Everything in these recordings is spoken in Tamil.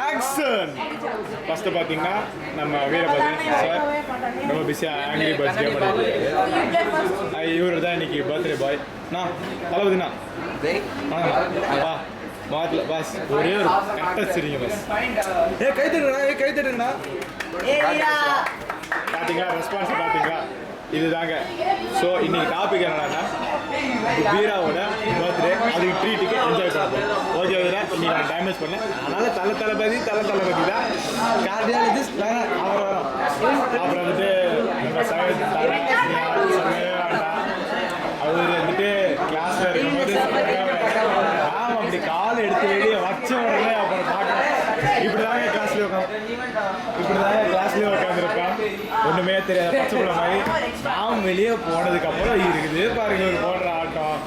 ஆக்ஷன். ஃபர்ஸ்ட் பாத்தீங்கன்னா நம்ம வீரபத்ரன் சார் ரொம்ப பிஸியா ஆங்கிரி பேர்ட்ஸ் கேம் ஆடிட்டு இவரு தான் இன்னைக்கு பர்த்டே பாய். நான் தளபதினா வா மாதல பாஸ் ஒரே ஒரு கட்ட சரிங்க பாஸ். கை தட்டுங்கண்ணா. பாத்தீங்களா ரெஸ்பான்ஸ் பாத்தீங்களா? இதுதாங்க. ஸோ இன்னைக்கு டாபிக் என்னன்னா வீராவோட பர்த்டே, அதுக்கு ட்ரீட்டுக்கு என்ஜாய் பண்ணுவோம். ஓகே வீரா, இன்னைக்கு நான் டேமேஜ் பண்ணேன். அதனால தளபதி தான் கார்டியாலஜிஸ்ட் அவர் வரும். அப்புறம் வந்துட்டு நம்ம சொல்லவே வேண்டாம். அவர் வந்துட்டு கிளாஸ்ல இருக்கும்போது நான் அப்படி கால் எடுத்து வெளியே வச்ச உடனே அப்புறம் பார்க்கலாம். இப்படிதாங்க கிளாஸ்லயே உட்காந்துருப்பேன். ஒண்ணுமே தெரியாத பச்சை பிள்ளை மாதிரி. நான் வெளியே போனதுக்கு அப்புறம் இருக்குது பாருங்க ஒரு போடுற ஆட்டம்.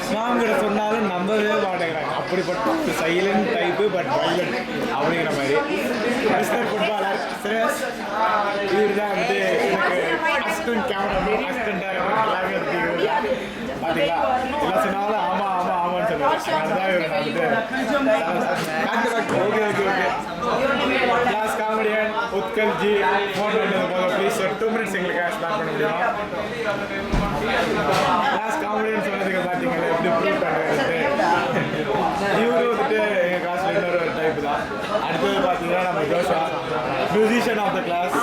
ஸ்லாம் கிட்ட சொன்னாலும் நம்பவே மாட்டேங்கிறாங்க. அப்படிப்பட்ட ஒரு சைலண்ட் டைப்பு பட் வைலண்ட் அப்படிங்கிற மாதிரி. மிஸ்டர் ஃபுட்பாலர் சுரேஷ் இவர் தான் வந்து எனக்கு அசிஸ்டன்ட் கேமராமேன், அசிஸ்டன்ட் டைரக்டர் எல்லாமே இருக்கு. பார்த்தீங்களா எல்லாம் சொன்னாலும் ஆமான்னு சொல்லுவாங்க. Class comedian Utkal G phone பண்ணது ப்ளீஸ் ஒரு 2 minutes எங்களுக்கு ஸ்பேர் பண்ண முடியும். கிளாஸ் காமெடியன் சொன்னதுக்கு பார்த்தீங்கன்னா எப்படி ப்ரூவ் பண்ணுறது. இவரு வந்துட்டு எங்கள் கிளாஸில் இன்னொரு ஒரு டைப் தான். அடுத்தது பார்த்தீங்கன்னா நம்ம ஜோஷா மியூசிஷியன் ஆஃப் த கிளாஸ்.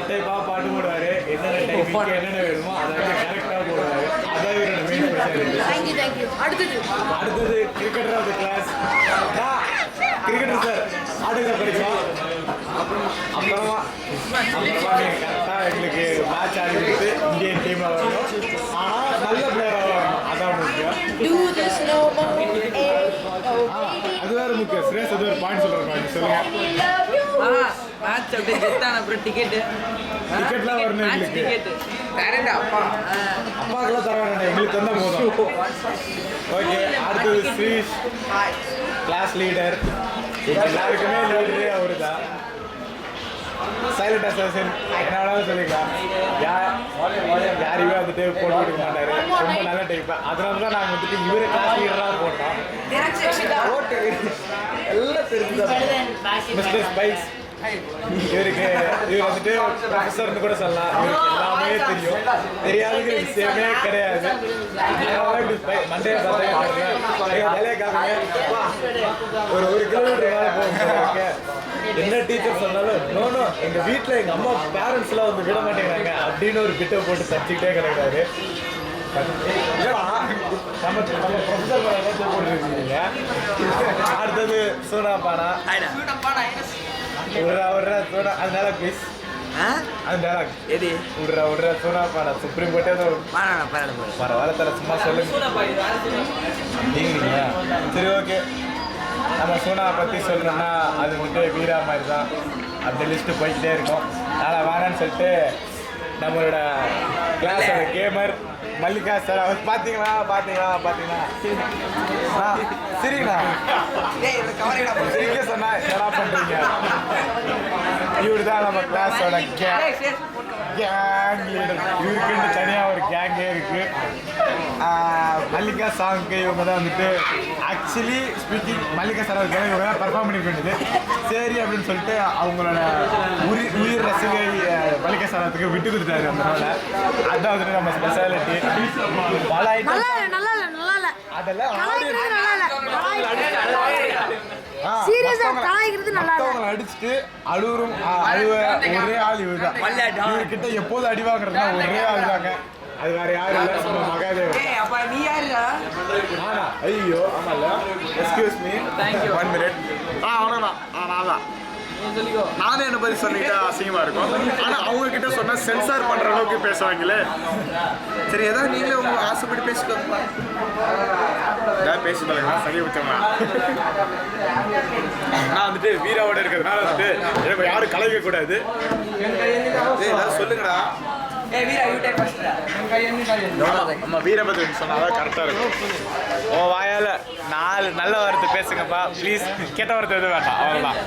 டைப்பாக பாட்டு போடுவார். என்னென்ன டைப் என்னென்ன வேணுமோ அதை வந்து கரெக்டாக போடுவார். அதான் இவரோட மெயின் ஸ்பெஷாலிட்டி. அடுத்தது cricketer of the class. Cricketer sir ஆடுங்க படிக்கலாம். அப்புறமா நீங்கள் கரெக்டாக எங்களுக்கு மேட்ச் ஆடி கொடுத்து இந்தியன் டீமில் வரணும். ஆனால் நல்ல பிளேயராக வரணும். அதான் முக்கியம். அது வேறு முக்கியம். சுரேஷ் அது ஒரு பாயிண்ட் சொல்கிறேன். சொல்லுங்க. மேட்ச் அப்படியே ஜெயித்தான அப்புறம் டிக்கெட்லாம் வரணும் எங்களுக்கு. அப்பாக்கெல்லாம் தர வேண்டாம், எங்களுக்கு தந்தால் போதும். ஓகே, அடுத்தது ஸ்ரீஷ் கிளாஸ் லீடர். எல்லாருக்குமே லீடரே அவரு தான். சைலண்ட் அசாசன் என்னோட சொல்லிக்கலாம். யாரையுமே வந்துட்டு போட்டு கொடுக்க மாட்டாரு. ரொம்ப நல்ல டைப். அதனால தான் நாங்கள் வந்துட்டு இவரை கிளாஸ் லீடராக போட்டோம். எல்லாம் தெரிஞ்சுதான். மிஸ்டர் ஸ்பைஸ் இவர் வந்துட்டு ப்ரொஃபஸர்னு கூட சொல்லலாம். இவருக்கு எல்லாமே தெரியும். தெரியாதுங்கிற விஷயமே கிடையாது. மண்டே ஒரு கிலோமீட்டர் மேலே போக என்ன டீச்சர் சொன்னாலும் நோ எங்கள் வீட்டில் எங்கள் அம்மா பேரண்ட்ஸ்லாம் வந்து விட மாட்டேங்கிறாங்க அப்படின்னு ஒரு பிட்டை போட்டு தச்சுக்கிட்டே கிடையாது. நம்ம ப்ரொஃபஸர் போட்டுருக்கீங்க. அடுத்தது சோனாபானா. அதனால ப்ளீஸ் அதனால எது விடுற சோனாபானா சுப்ரீம் கோர்ட்டே பரவாயில்ல தர சும்மா சொல்லுங்க. சரி ஓகே, நம்ம சோனா பற்றி சொல்லணும்னா அது வந்துட்டு வீரா மாதிரி தான். அப்படி லிஸ்ட்டு போய்கிட்டே இருக்கும். நாளை வேணான்னு சொல்லிட்டு நம்மளோட கிளாஸோட கேமர் மல்லிகா சார் அவர் பார்த்தீங்களா சரிங்களா சரிங்க சொன்னா என்ன பண்ணுறீங்க. இவர் தான் நம்ம கிளாஸோட கேங் லீடர். இவருக்குன்னு தனியாக ஒரு கேங்கே இருக்கு. மல்லிகா சாங்க்கு இவங்க தான் வந்துட்டு ஆக்சுவலி ஸ்பீக்கிங் மல்லிகா சார் அவருக்கு இவங்க தான் பர்ஃபார்ம் பண்ணி வேண்டியது. சரி அப்படின்னு சொல்லிட்டு அவங்களோட உயிர் ரசிகை மல்லிகா சாரத்துக்கு விட்டு கொடுத்தாரு. அதனால அதான் வந்துட்டு நம்ம ஸ்பெஷாலிட்டி. பல ஐட்டம் அதெல்லாம் அடிச்சுட்டு ஒரே ஆள் இவர் தான். இவர்கிட்ட எப்போது அடி வாங்குறதுனா ஒரே ஆள் தாங்க. அது வேற யாரும் இல்லை, நம்ம மகாதேவ். ஐயோ ஆமாம்ல, எக்ஸ்கியூஸ் மீ 1 minute. நான் தான் நானே என்ன பற்றி சொல்லிக்கிட்டா அசிங்கமாக இருக்கும். ஆனால் அவங்க கிட்ட சொன்னால் சென்சார் பண்ணுற அளவுக்கு பேசுவாங்களே. சரி ஏதாவது நீங்களே உங்க ஆசைப்படி பேசிக்கோங்க. ஏதாவது பேசி பாருங்களா சரி வச்சோம்னா. நான் வந்துட்டு வீராவோட இருக்கிறதுனால வந்துட்டு எனக்கு யாரும் கலைக்க கூடாது. ஏதாவது சொல்லுங்கடா. நம்ம வீரபத்ரன் சொன்னாதான் கரெக்டாக இருக்கும். ஓ வாயால் 4 நல்ல வார்த்தை பேசுங்கப்பா ப்ளீஸ். கெட்ட வார்த்தை எதுவும் வேண்டாம், அவ்வளோதான்.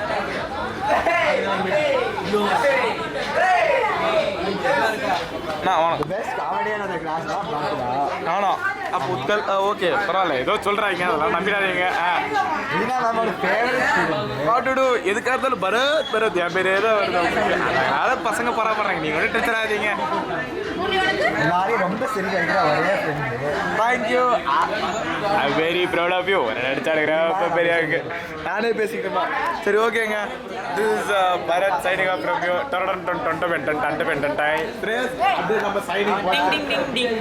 நான் அப்போ உட்கல் ஓகே பரவாயில்ல ஏதோ சொல்கிறாங்க அதெல்லாம் நம்பிடாதீங்க இதுதான் நம்மளோட ஃபேவரட் பாட்டுடு எதுக்காக இருந்தாலும் பரத் பரத் என் பேர் ஏதோ வருது அதனால பசங்க பராமறாங்க நீங்கள் ஒன்றும் டென்ஷன் ஆகாதீங்க எல்லாரையும் ரொம்ப சரி கிடைக்கிற ஒரே friend. Thank you I very proud of you நடிச்சாடுங்கிற பெரிய நானே பேசிக்கிட்டோமா சரி ஓகேங்க this is Bharath signing off from you டொரடன் டொன் டொன்ட வெண்டன் டண்ட வெண்டன் டைம் அப்படியே நம்ம சைனிங் டிங் டிங் டிங் டிங்